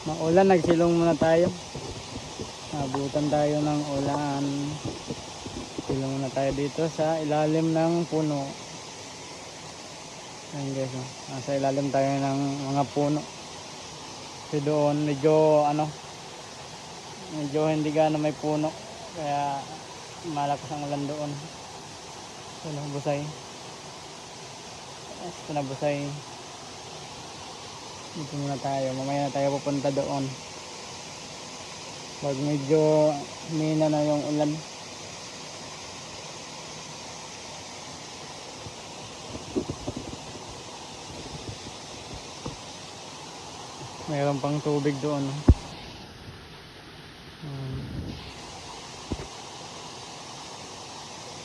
Maulan, nagsilong muna tayo. Nabutan tayo ng ulan. Silong muna tayo dito sa ilalim ng puno. Ayan guys, oh. Nasa ilalim tayo ng mga puno. Kasi doon medyo hindi gaano may puno. Kaya malakas ang ulan doon. Ito na busay. Ito na busay. Dito muna tayo. Mamaya na tayo pupunta doon. Pag medyo humina na yung ulan. Mayroon pang tubig doon.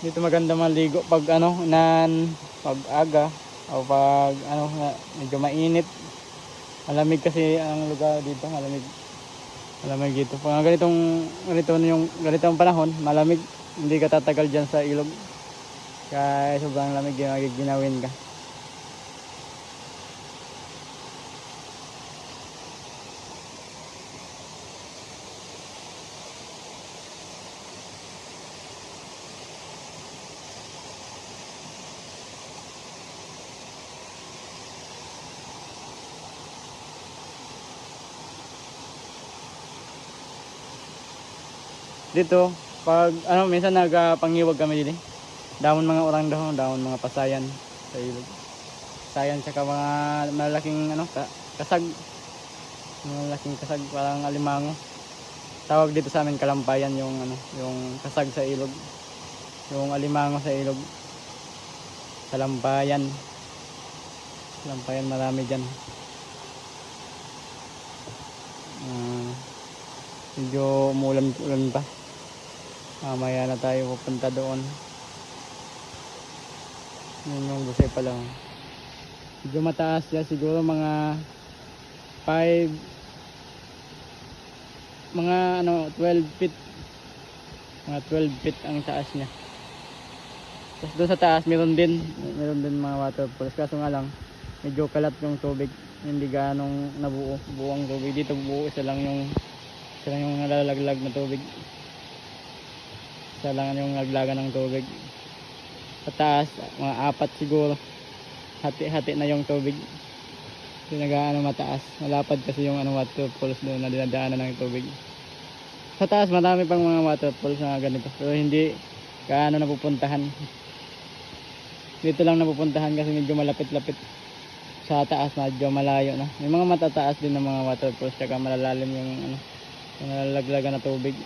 Dito maganda maligo pag pag aga o pag medyo mainit. Malamig kasi ang lugar dito, malamig. Malamig dito. Pag ganitong panahon, malamig. Hindi ka tatagal diyan sa ilog. Kaya sobrang lamig yung ginawin ka. Dito, pag minsan nagpangiwag kami dito. Damon mga orang dahon, damon mga pasayan sa ilog. Pasayan tsaka mga malaking kasag. Malaking kasag, parang alimango. Tawag dito sa amin kalampayan yung yung kasag sa ilog. Yung alimango sa ilog. Kalampayan. Kalampayan marami diyan. Medyo umulan pa. Mamaya na tayo pupunta doon. Yun yung busay pa lang. Medyo mataas yan, siguro mga 12 feet. Mga 12 feet ang taas niya. Tapos doon sa taas meron din mga waterfalls. Kaso nga lang medyo kalat yung tubig. Hindi ganong buo ang tubig. Dito buo isa lang yung nalalaglag na tubig. Isa lang yung naglaga ng tubig. Sa taas, mga 4 siguro. Hati-hati na yung tubig. Mataas. Malapad kasi yung waterfalls doon na dinadaanan ng tubig. Sa taas, marami pang mga waterfalls na ganito. Pero hindi napupuntahan. Dito lang napupuntahan kasi medyo malapit-lapit. Sa taas, medyo malayo na. May mga matataas din ng mga waterfalls. Tsaka malalalim yung nalalaglagan na tubig.